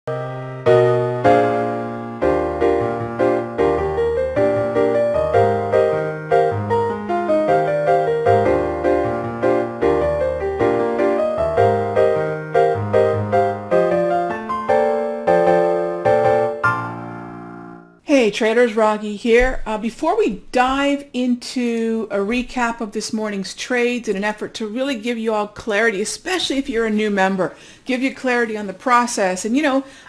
Hey traders, Raghee here. Before we dive into a recap of this morning's trades in an effort to really give you all clarity, especially if you're a new member, give you clarity on the process. And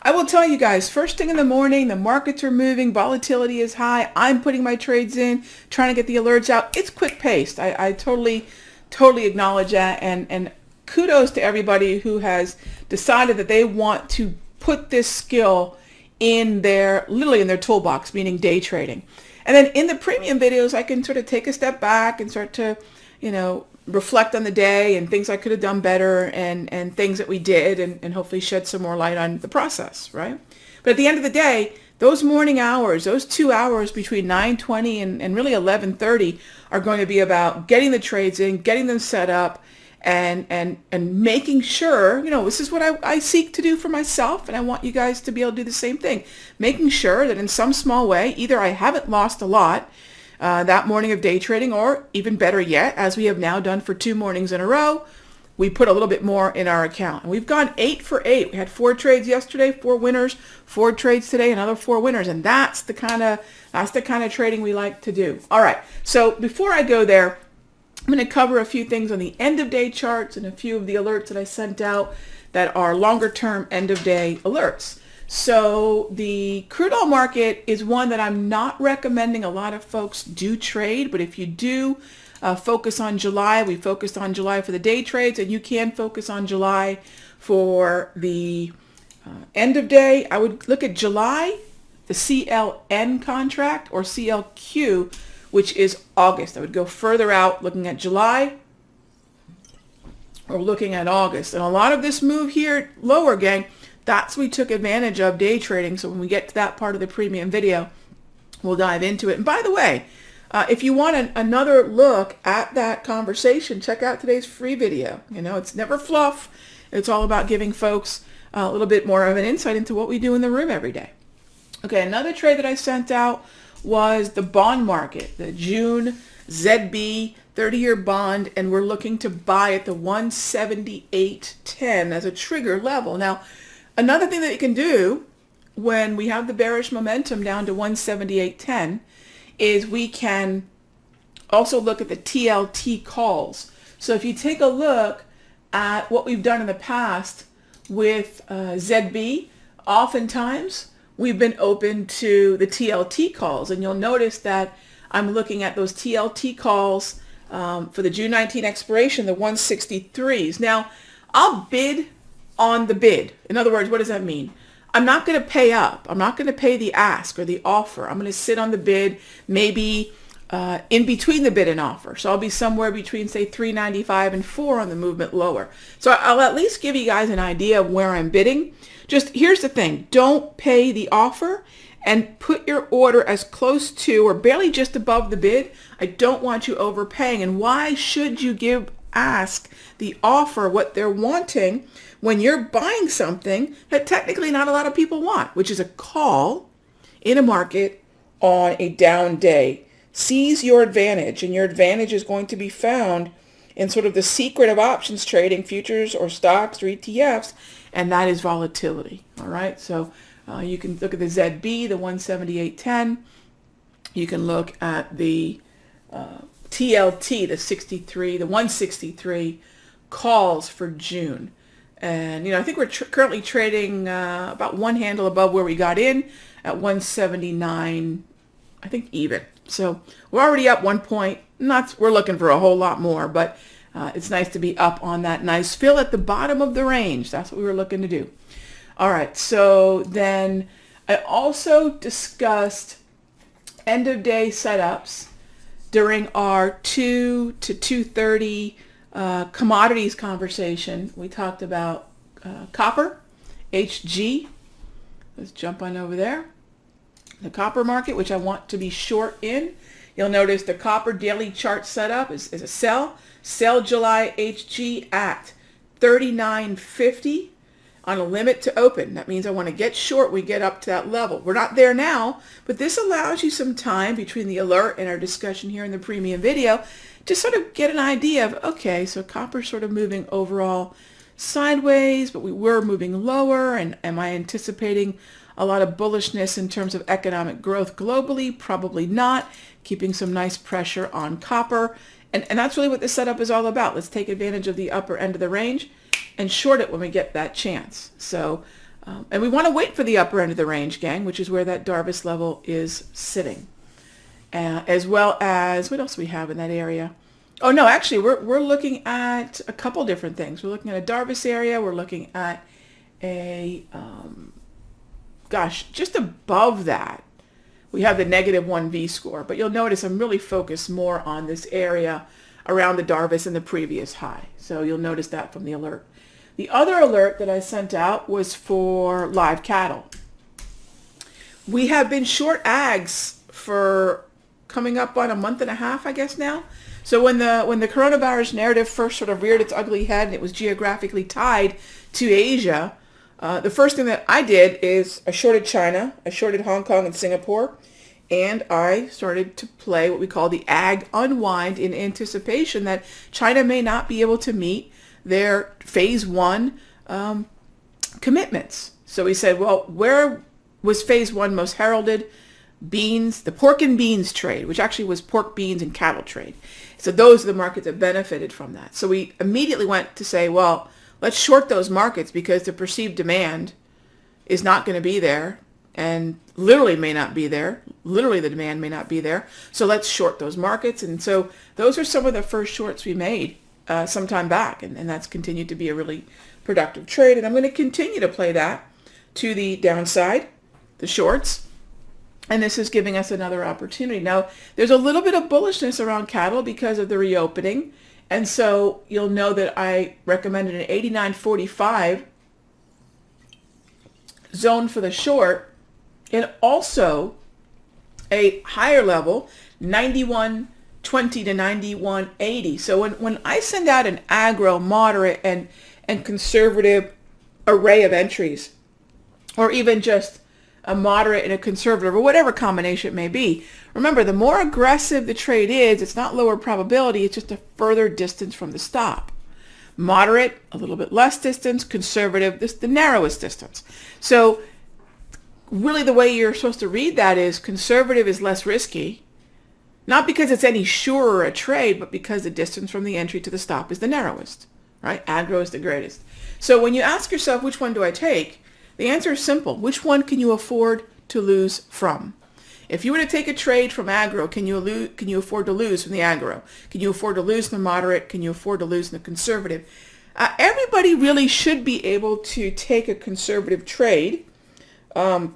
I will tell you guys, first thing in the morning, the markets are moving, volatility is high. I'm putting my trades in, trying to get the alerts out. It's quick paced. I totally acknowledge that. And kudos to everybody who has decided that they want to put this skill literally in their toolbox, meaning day trading. And then in the premium videos, I can sort of take a step back and start to, reflect on the day and things I could have done better and things that we did and hopefully shed some more light on the process, right? But at the end of the day, those morning hours, those 2 hours between 9:20 and really 11:30 are going to be about getting the trades in, getting them set up, and making sure, this is what I seek to do for myself, and I want you guys to be able to do the same thing. Making sure that in some small way, either I haven't lost a lot that morning of day trading, or even better yet, as we have now done for 2 mornings in a row, we put a little bit more in our account. And we've gone 8 for 8. We had 4 trades yesterday, 4 winners, 4 trades today, another 4 winners. And that's the kind of trading we like to do. All right. So before I go there, I'm going to cover a few things on the end of day charts and a few of the alerts that I sent out that are longer term end of day alerts. So the crude oil market is one that I'm not recommending a lot of folks do trade, but if you do focus on July, we focused on July for the day trades, and you can focus on July for the end of day. I would look at July, the CLN contract, or CLQ, which is August. I would go further out looking at July or looking at August. And a lot of this move here lower, gang, that's we took advantage of day trading. So when we get to that part of the premium video, we'll dive into it. And by the way, if you want another look at that conversation, check out today's free video. It's never fluff. It's all about giving folks a little bit more of an insight into what we do in the room every day. Okay, another trade that I sent out was the bond market, the June ZB 30-year bond, and we're looking to buy at the 178.10 as a trigger level. Now, another thing that you can do when we have the bearish momentum down to 178.10 is we can also look at the TLT calls. So if you take a look at what we've done in the past with ZB, oftentimes we've been open to the TLT calls, and you'll notice that I'm looking at those TLT calls for the June 19 expiration, the 163s. Now, I'll bid on the bid. In other words, what does that mean? I'm not going to pay up. I'm not going to pay the ask or the offer. I'm going to sit on the bid, maybe in between the bid and offer. So I'll be somewhere between, say, 395 and 4 on the movement lower. So I'll at least give you guys an idea of where I'm bidding. Just here's the thing. Don't pay the offer and put your order as close to or barely just above the bid. I don't want you overpaying. And why should you ask the offer what they're wanting when you're buying something that technically not a lot of people want, which is a call in a market on a down day? Seize your advantage, and your advantage is going to be found in sort of the secret of options trading, futures or stocks or ETFs, and that is volatility. All right, so you can look at the ZB, the 178.10. You can look at the TLT, the 163 calls for June. And, I think we're currently trading about one handle above where we got in at 179, I think even. So we're already up 1 point. We're looking for a whole lot more, but it's nice to be up on that nice fill at the bottom of the range. That's what we were looking to do. All right, so then I also discussed end of day setups during our 2 to 2:30 commodities conversation. We talked about copper, HG. Let's jump on over there. The copper market, which I want to be short in. You'll notice the copper daily chart setup is a sell. Sell July HG at 39.50 on a limit to open. That means I want to get short, we get up to that level. We're not there now, but this allows you some time between the alert and our discussion here in the premium video to sort of get an idea of, okay, so copper's sort of moving overall sideways, but we were moving lower, and am I anticipating a lot of bullishness in terms of economic growth globally? Probably not. Keeping some nice pressure on copper. And that's really what this setup is all about. Let's take advantage of the upper end of the range and short it when we get that chance. So, and we want to wait for the upper end of the range, gang, which is where that Darvas level is sitting. As well as, what else we have in that area? Oh no, actually we're looking at a couple different things. We're looking at a Darvas area. We're looking at a, just above that, we have the -1 V-score. But you'll notice I'm really focused more on this area around the Darvas and the previous high. So you'll notice that from the alert. The other alert that I sent out was for live cattle. We have been short ags for coming up on a month and a half, I guess now. So when the coronavirus narrative first sort of reared its ugly head and it was geographically tied to Asia, the first thing that I did is I shorted China, I shorted Hong Kong and Singapore, and I started to play what we call the ag unwind in anticipation that China may not be able to meet their phase 1 commitments. So we said, well, where was phase 1 most heralded? Beans, the pork and beans trade, which actually was pork, beans, and cattle trade. So those are the markets that benefited from that. So we immediately went to say, well, let's short those markets because the perceived demand is not going to be there and literally may not be there. Literally the demand may not be there. So let's short those markets. And so those are some of the first shorts we made some time back. And that's continued to be a really productive trade. And I'm going to continue to play that to the downside, the shorts. And this is giving us another opportunity. Now, there's a little bit of bullishness around cattle because of the reopening. And so you'll know that I recommended an 89.45 zone for the short, and also a higher level, 91.20 to 91.80. So when I send out an agro, moderate, and conservative array of entries, or even just a moderate and a conservative, or whatever combination it may be, remember, the more aggressive the trade is, it's not lower probability, it's just a further distance from the stop. Moderate, a little bit less distance. Conservative, this the narrowest distance. So really the way you're supposed to read that is conservative is less risky, not because it's any surer a trade, but because the distance from the entry to the stop is the narrowest, right? Agro is the greatest. So when you ask yourself, which one do I take? The answer is simple. Which one can you afford to lose from? If you were to take a trade from agro, can you afford to lose from the agro? Can you afford to lose from the moderate? Can you afford to lose from the conservative? Everybody really should be able to take a conservative trade. I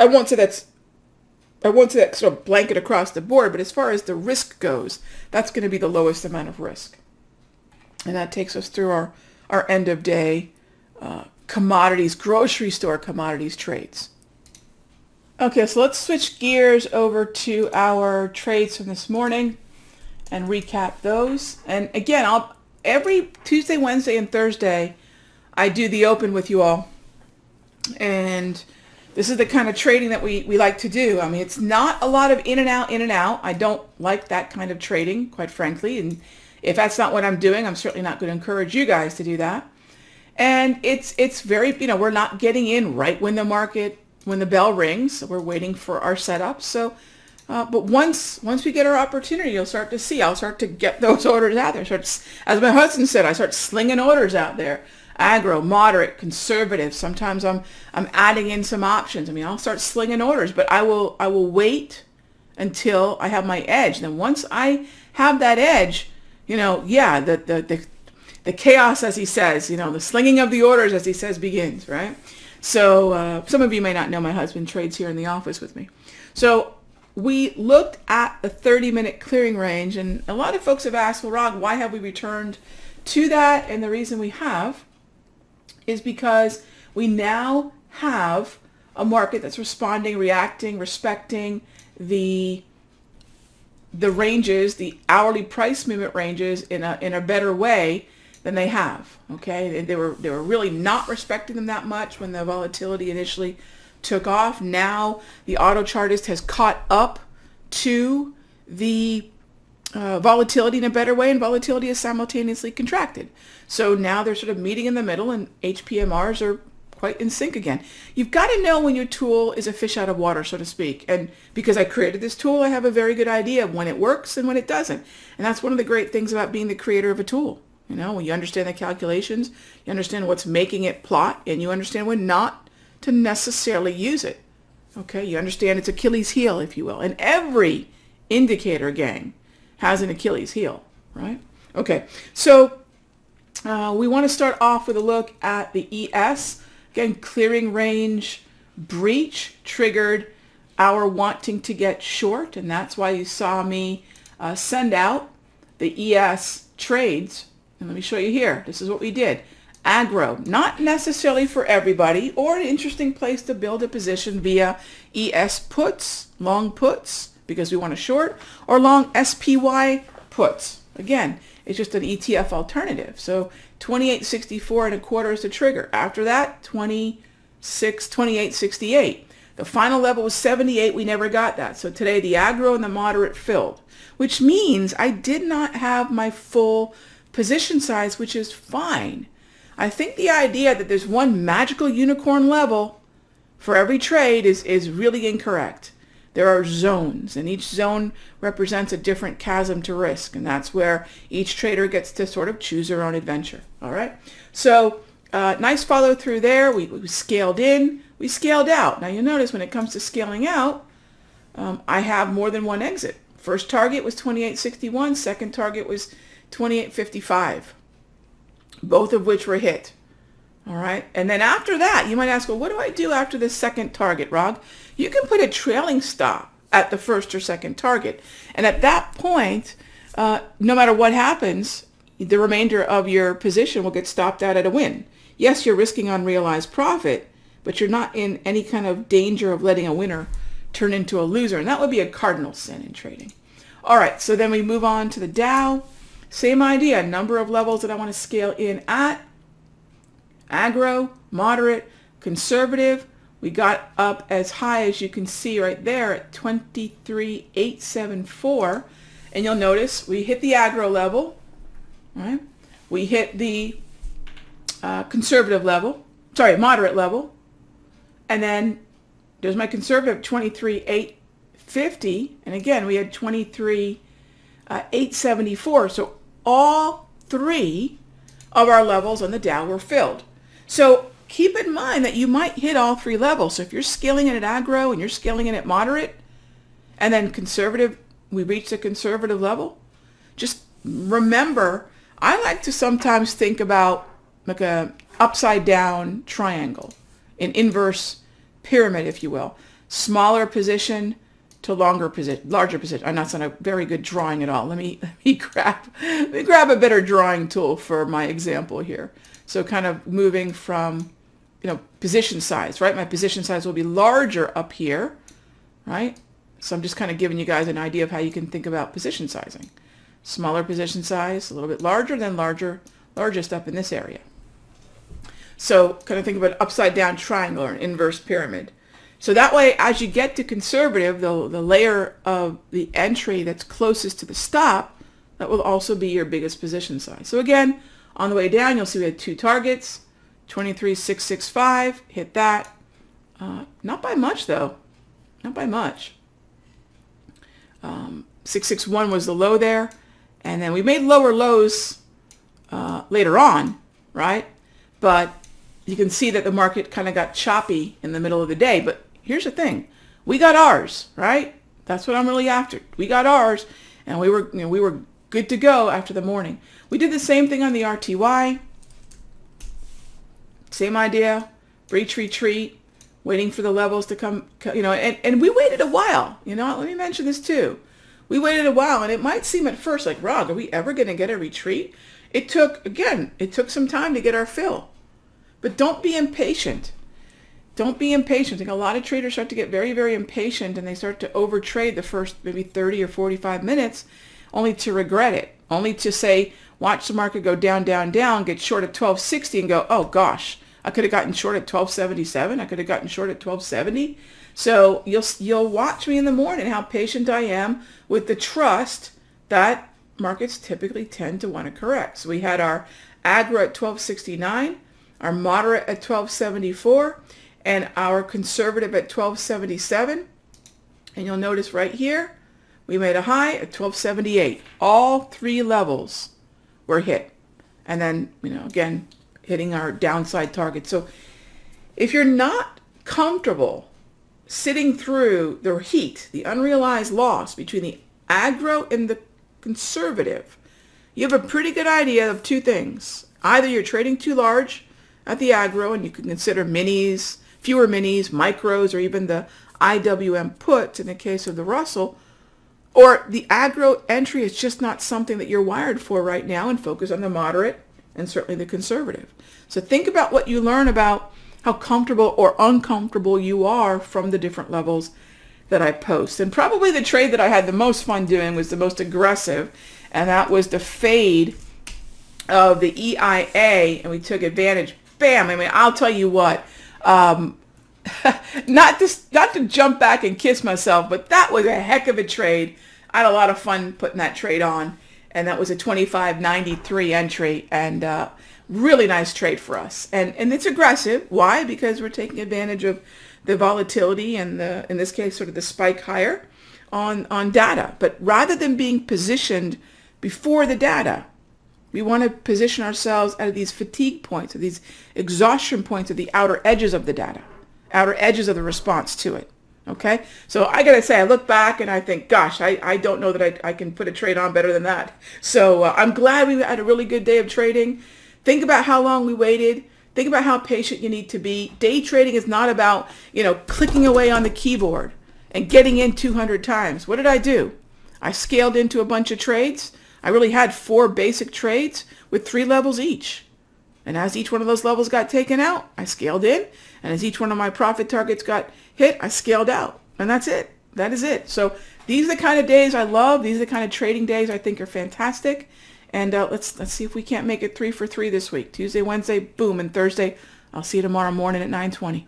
won't say that sort of blanket across the board, but as far as the risk goes, that's going to be the lowest amount of risk. And that takes us through our end of day commodities, grocery store commodities trades. Okay, so let's switch gears over to our trades from this morning and recap those. And again, every Tuesday, Wednesday, and Thursday, I do the open with you all. And this is the kind of trading that we like to do. I mean, it's not a lot of in and out, in and out. I don't like that kind of trading, quite frankly. And if that's not what I'm doing, I'm certainly not going to encourage you guys to do that. And it's very, we're not getting in right when the bell rings. So we're waiting for our setup. So, but once we get our opportunity, you'll start to see, I'll start to get those orders out there. As my husband said, I start slinging orders out there. Agro, moderate, conservative. Sometimes I'm adding in some options. I mean, I'll start slinging orders, but I will wait until I have my edge. And then once I have that edge, the chaos, as he says, the slinging of the orders, as he says, begins, right? So some of you may not know my husband trades here in the office with me. So we looked at the 30-minute clearing range, and a lot of folks have asked, well, Rog, why have we returned to that? And the reason we have is because we now have a market that's responding, reacting, respecting the ranges, the hourly price movement ranges in a better way than they have. Okay, they were really not respecting them that much when the volatility initially took off. Now the auto chartist has caught up to the volatility in a better way, and volatility is simultaneously contracted. So now they're sort of meeting in the middle, and HPMRs are quite in sync again. You've got to know when your tool is a fish out of water, so to speak. And because I created this tool, I have a very good idea of when it works and when it doesn't. And that's one of the great things about being the creator of a tool. You know, when you understand the calculations, you understand what's making it plot, and you understand when not to necessarily use it. Okay, you understand its Achilles heel, if you will. And every indicator, gang, has an Achilles heel, right? Okay, so we want to start off with a look at the ES. Again, clearing range breach triggered our wanting to get short, and that's why you saw me send out the ES trades. And let me show you here. This is what we did. Agro, not necessarily for everybody, or an interesting place to build a position via ES puts, long puts, because we want to short, or long SPY puts. Again, it's just an ETF alternative. So 28.64 is the trigger. After that, 28.68. The final level was 78. We never got that. So today the agro and the moderate filled, which means I did not have my full position size, which is fine. I think the idea that there's one magical unicorn level for every trade is really incorrect. There are zones, and each zone represents a different chasm to risk, and that's where each trader gets to sort of choose their own adventure. All right, so nice follow through there. We scaled in, we scaled out. Now you'll notice when it comes to scaling out, I have more than one exit. First target was 28.61, second target was 28.55, both of which were hit. All right, and then after that, you might ask, well, what do I do after the second target, Rog? You can put a trailing stop at the first or second target, and at that point, no matter what happens, the remainder of your position will get stopped out at a win. Yes, you're risking unrealized profit, but you're not in any kind of danger of letting a winner turn into a loser, and that would be a cardinal sin in trading. All right, so then we move on to the Dow. Same idea, number of levels that I want to scale in at. Agro, moderate, conservative. We got up as high as you can see right there at 23.874. And you'll notice we hit the agro level, right? We hit the conservative level, moderate level. And then there's my conservative 23.850. And again, we had 23.874. So all three of our levels on the Dow were filled. So keep in mind that you might hit all three levels. So if you're scaling in at agro and you're scaling in at moderate, and then conservative, we reach the conservative level, just remember, I like to sometimes think about like a upside down triangle, an inverse pyramid, if you will. Smaller position to larger position. I'm not a very good drawing at all. Let me grab a better drawing tool for my example here. So kind of moving from, position size, right? My position size will be larger up here, right? So I'm just kind of giving you guys an idea of how you can think about position sizing. Smaller position size, a little bit larger, then largest up in this area. So kind of think about upside down triangle or an inverse pyramid. So that way, as you get to conservative, the layer of the entry that's closest to the stop, that will also be your biggest position size. So again, on the way down, you'll see we had two targets, 23.665, hit that. Not by much, though. Not by much. 661 was the low there. And then we made lower lows later on, right? But you can see that the market kind of got choppy in the middle of the day. But here's the thing. We got ours, right? That's what I'm really after. We got ours, and we were good to go after the morning. We did the same thing on the RTY. Same idea. Breach, retreat, waiting for the levels to come, and we waited a while. Let me mention this too. We waited a while, and it might seem at first like, Rog, are we ever going to get a retreat? It took some time to get our fill. But don't be impatient. Don't be impatient. I think a lot of traders start to get very, very impatient, and they start to overtrade the first maybe 30 or 45 minutes only to regret it, only to say, watch the market go down, down, down, get short at 1260 and go, oh gosh, I could have gotten short at 1277. I could have gotten short at 1270. So you'll watch me in the morning how patient I am with the trust that markets typically tend to want to correct. So we had our aggro at 1269, our moderate at 1274, and our conservative at 1277. And you'll notice right here, we made a high at 1278. All three levels were hit. And then, again, hitting our downside target. So if you're not comfortable sitting through the heat, the unrealized loss between the aggro and the conservative, you have a pretty good idea of two things. Either you're trading too large at the aggro, and you can consider minis, fewer minis, micros, or even the IWM puts in the case of the Russell, or the aggro entry is just not something that you're wired for right now, and focus on the moderate and certainly the conservative. So think about what you learn about how comfortable or uncomfortable you are from the different levels that I post. And probably the trade that I had the most fun doing was the most aggressive, and that was the fade of the EIA, and we took advantage. Bam! I mean, I'll tell you what, not to jump back and kiss myself, but that was a heck of a trade. I had a lot of fun putting that trade on, and that was a 25.93 entry, and really nice trade for us. And it's aggressive. Why? Because we're taking advantage of the volatility and in this case, sort of the spike higher on data. But rather than being positioned before the data, we want to position ourselves at these fatigue points, at these exhaustion points, at the outer edges of the data, outer edges of the response to it. Okay? So I got to say, I look back and I think, gosh, I don't know that I can put a trade on better than that. So I'm glad we had a really good day of trading. Think about how long we waited. Think about how patient you need to be. Day trading is not about, clicking away on the keyboard and getting in 200 times. What did I do? I scaled into a bunch of trades. I really had 4 basic trades with 3 levels each. And as each one of those levels got taken out, I scaled in. And as each one of my profit targets got hit, I scaled out. And that's it. That is it. So these are the kind of days I love. These are the kind of trading days I think are fantastic. And let's see if we can't make it 3 for 3 this week. Tuesday, Wednesday, boom, and Thursday. I'll see you tomorrow morning at 9:20.